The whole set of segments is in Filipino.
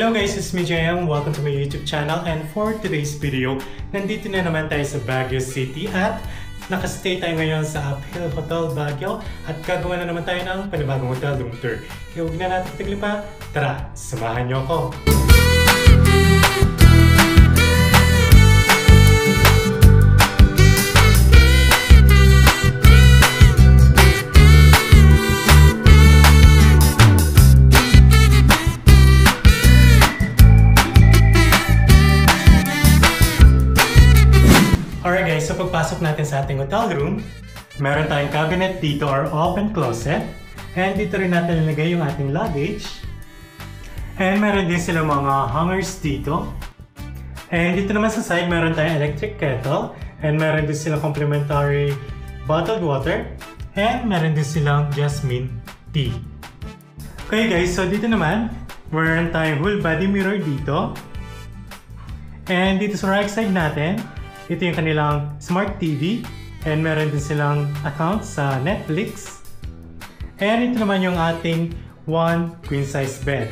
Hello guys, it's me JM. Welcome to my YouTube channel, and for today's video, nandito na naman tayo sa Baguio City at nakastay tayo ngayon sa Uphill Hotel Baguio at gagawa na naman tayo ng panibagong hotel room tour. Kaya huwag na natin taglipa, tara, samahan niyo ako! Alright guys, so pagpasok natin sa ating hotel room, meron tayong cabinet dito or open closet. And dito rin natin nilagay yung ating luggage. And meron din sila mga hangers dito. And dito naman sa side, meron tayong electric kettle. And meron din silang complimentary bottled water. And meron din silang jasmine tea. Okay guys, so dito naman, meron tayong whole body mirror dito. And dito sa right side natin, ito yung kanilang smart TV and meron din silang account sa Netflix. And ito naman yung ating one queen size bed.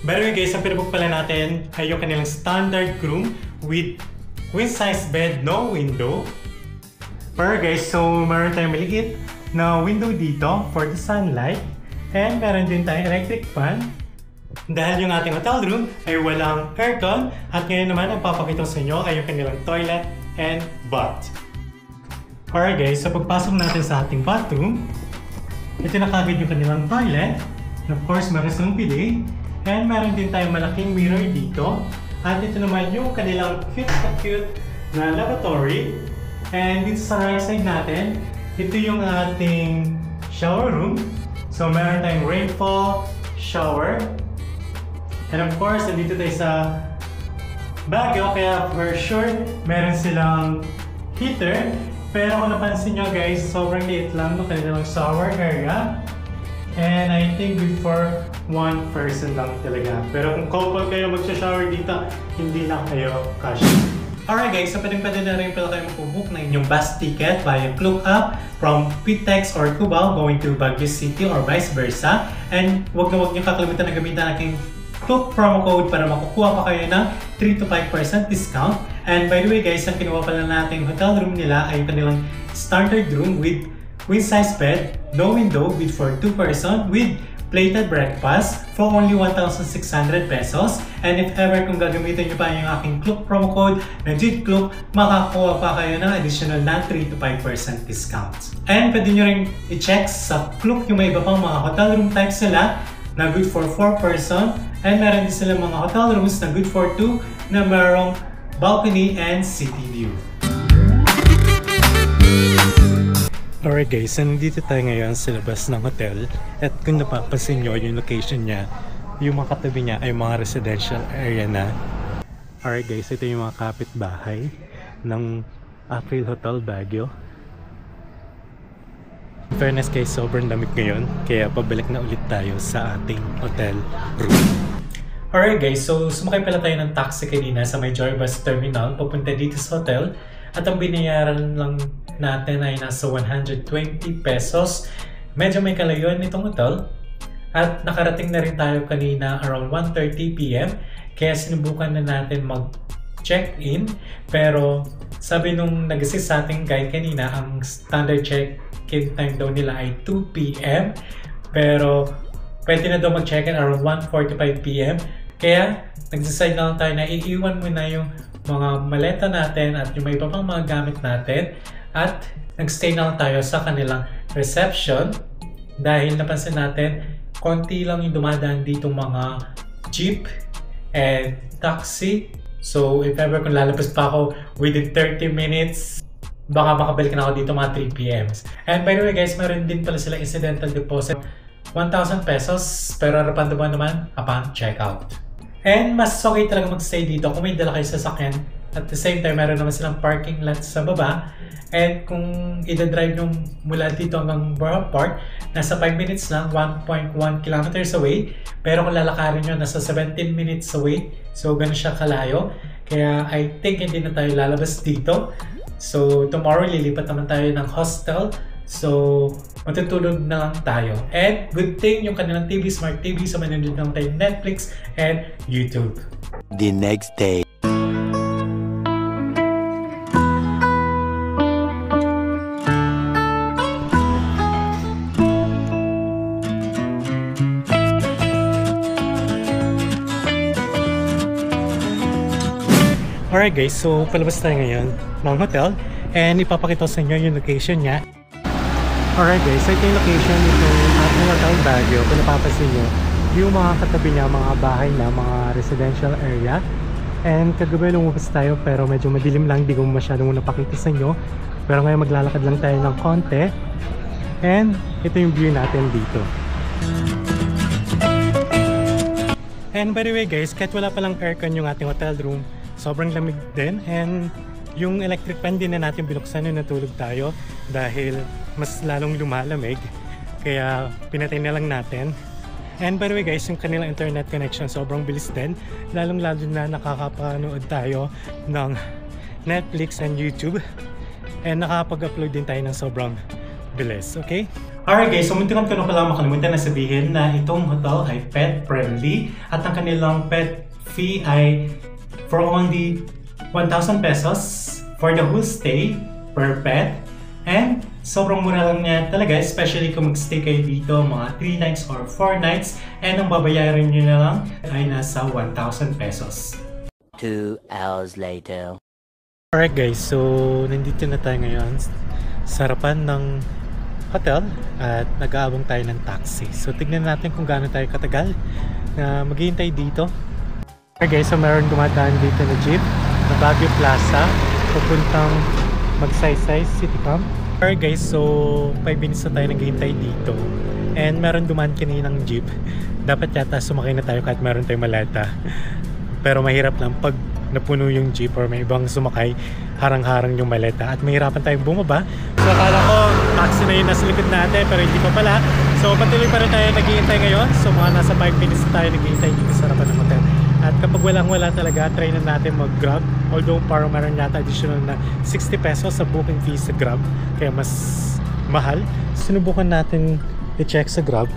By the way guys, ang pinabook pala natin ay yung kanilang standard room with queen size bed, no window. Pero guys, so meron tayong maliit na window dito for the sunlight. And meron din tayong electric fan. Dahil yung ating hotel room ay walang aircon at ngayon naman ang papakita sa inyo ay yung kanilang toilet and bath. Alright guys, so pagpasok natin sa ating bathroom, ito na kagad yung kanilang toilet. And of course, meron silang bidet and meron din tayong malaking mirror dito. At ito naman yung kanilang cute na lavatory. And dito sa right side natin, ito yung ating shower room. So meron tayong rainfall shower. And of course, nandito tayo sa Baguio, kaya for sure, meron silang heater. Pero kung napansin nyo guys, sobrang liit lang ng kanilang shower area. And I think good for one person lang talaga. Pero kung couple kayo magsha-shower dito, hindi na kayo kasya. Alright guys, so pwede na rin pala kayo mag-book na inyong bus ticket via Klook app from Pitex or Cubao going to Baguio City or vice versa. And huwag niyo kakalimutan na gamitin aking Klook promo code para makukuha pa kayo ng 3 to 5% discount. And by the way guys, ang kinuha pala natin hotel room nila ay yung kanilang standard room with queen size bed, no window, with for 2 person with plated breakfast for only 1,600 pesos. And if ever kung gagamitin nyo pa yung aking Klook promo code na JITKLOOK, makakuha pa kayo ng additional na 3 to 5% discount. And pwede nyo rin i-check sa Klook yung may iba pang mga hotel room types nila na good for 4 person. And meron din sila mga hotel rooms na good for 2 na merong balcony and city view. Alright guys, so nandito tayo ngayon sa labas ng hotel. At kung napapansin nyo yung location niya, yung mga katabi niya ay mga residential area na. Alright guys, ito yung mga kapitbahay ng Uphill Hotel Baguio. In fairness guys, sobrang lamig ngayon, kaya pabalik na ulit tayo sa ating hotel room. Alright guys, so sumakay pala tayo ng taxi kanina sa may Joybus Terminal papunta dito sa hotel. At ang binayaran lang natin ay nasa 120 pesos. Medyo may kalayuan nitong hotel. At nakarating na rin tayo kanina around 1:30 PM. Kaya sinubukan na natin mag-check-in. Pero sabi nung nag-assist sa ating guide kanina, ang standard check-in time daw nila ay 2 PM. Pero pwede na daw mag-check-in around 1:45 PM. Kaya nag-decide na lang tayo na iiwan muna yung mga maleta natin at yung may iba pang mga gamit natin. At nag-stay na lang tayo sa kanilang reception. Dahil napansin natin, konti lang yung dumadaan dito mga jeep and taxi. So if ever kung lalabas pa ako within 30 minutes, baka makabalik na ako dito mga 3 PM. And by the way guys, meron din pala sila incidental deposit 1,000 pesos, pero refundable naman upon checkout. And mas okay talaga mag-stay dito kung may dala kayo sa sasakyan. At the same time, meron naman silang parking lot sa baba. And kung i-drive nyo mula dito hanggang Borough Park, nasa 5 minutes lang, 1.1 kilometers away. Pero kung lalakarin nyo, nasa 17 minutes away. So, ganun siya kalayo. Kaya I think hindi na tayo lalabas dito. So, tomorrow lilipat naman tayo ng hostel. So, matutulog na lang tayo. And good thing yung kanilang TV, Smart TV, so manonood lang tayo Netflix and YouTube. The next day. Alright guys, so palabas tayo ngayon ng hotel and ipapakita ko sa inyo yung location niya. Alright guys, so ito yung location nito ating hotel Baguio. Kung napapansin nyo, yung mga katabi niya, mga bahay na, mga residential area. And kagabi lumabas tayo pero medyo madilim lang, di ko masyadong napakita sa inyo. Pero ngayon maglalakad lang tayo ng konti. And ito yung view natin dito. And by the way guys, kahit wala palang aircon yung ating hotel room, sobrang lamig din, and yung electric fan din na natin binuksan nung natulog tayo dahil mas lalong lumalamig, kaya pinatay na lang natin. And by the way guys, yung kanilang internet connection sobrang bilis din, lalong lalo na nakakapanood tayo ng Netflix and YouTube, and nakakapag-upload din tayo ng sobrang bilis, okay? Alright guys, so muntikan ko na pala makalimutan na sabihin na itong hotel ay pet friendly at ang kanilang pet fee ay for only 1,000 pesos for the whole stay per pet, and sobrang mura lang niya talaga, especially kung mag-stay kayo dito mga 3 nights or 4 nights, and ang babayaran nyo na lang ay nasa 1,000 pesos. 2 hours later. Alright guys, so nandito na tayo ngayon sa harapan ng hotel at nag-aabang tayo ng taxi. So tignan natin kung gaano tayo katagal na maghihintay dito. Okay guys, so meron dumadaan dito na jeep na Baguio Plaza papuntang Magsaysay City Camp. Alright guys, so 5 minutes na tayo naghihintay dito and meron dumaan kaninang jeep. Dapat yata sumakay na tayo kahit meron tayong maleta, pero mahirap lang pag napuno yung jeep or may ibang sumakay, harang-harang yung maleta at mahirapan tayong bumaba. So akala ko taxi na yun nasa likod natin pero hindi pa pala, so patuloy pa rin tayo naghihintay ngayon. So mga nasa 5 minutes na tayo naghihintay dito sa harapan ng hotel. At kapag walang-wala talaga, try na natin mag-Grab. Although parang meron yata additional na 60 pesos sa booking fee sa Grab, kaya mas mahal. Sinubukan natin i-check sa Grab,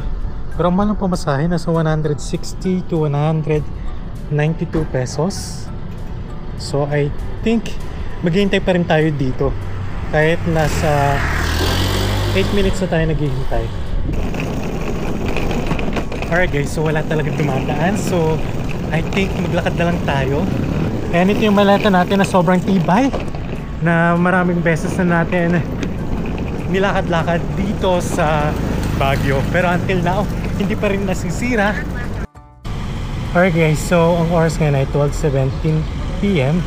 pero ang mahal ng pamasahe, nasa 160 to 192 pesos. So I think maghihintay pa rin tayo dito kahit nasa 8 minutes na tayo naghihintay. Alright guys, so wala talagang dumadaan, so I think maglakad na lang tayo. And ito yung maleta natin na sobrang tibay, na maraming beses na natin nilakad-lakad dito sa Baguio, pero until now hindi pa rin nasisira. Alright guys, so ang oras ngayon ay 12:17 PM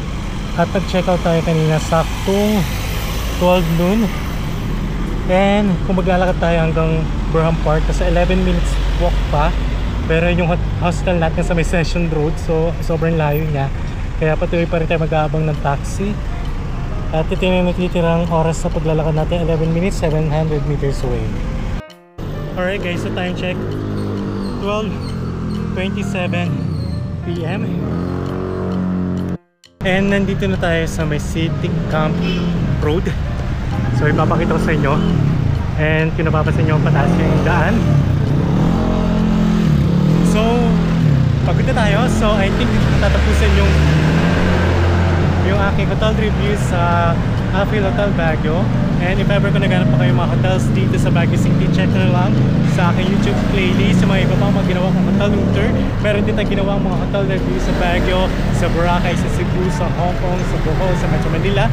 at nag-check out tayo kanina saktong 12 noon. And kung maglalakad tayo hanggang Burham Park, kasi 11 minutes walk pa, pero yung hostel natin sa may Session Road, so sobrang layo niya, kaya patuloy pa rin tayo mag-aabang ng taxi. At ito yung natitirang oras sa paglalakad natin, 11 minutes, 700 meters away. Alright guys, so time check, 12:27 PM. And nandito na tayo sa may City Camp Road. So ipapakita ko sa inyo, and kung napapansin nyo pataas yung daan. So pagod na tayo, so I think tatapusin yung aking hotel review sa Afil Hotel Baguio. And if ever kung naghanap pa kayo mga hotels dito sa Baguio City, check na lang sa aking YouTube playlist sa mga iba pang mga ginawa kong hotel room tour. Meron din tayong ginawang mga hotel review sa Baguio, sa Boracay, sa Cebu, sa Hong Kong, sa Bohol, sa Metro Manila.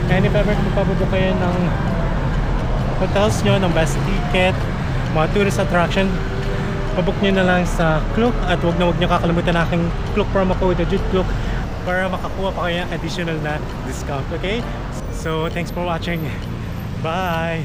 And if ever kung papabook kayo ng hotels nyo, ng bus ticket, mga tourist attraction, pabook nyo na lang sa Klook. At huwag nyo kakalimutan na aking Klook promo code, JUDKLOOK, para makakuha pa kayo ng additional na discount, okay? So thanks for watching. Bye!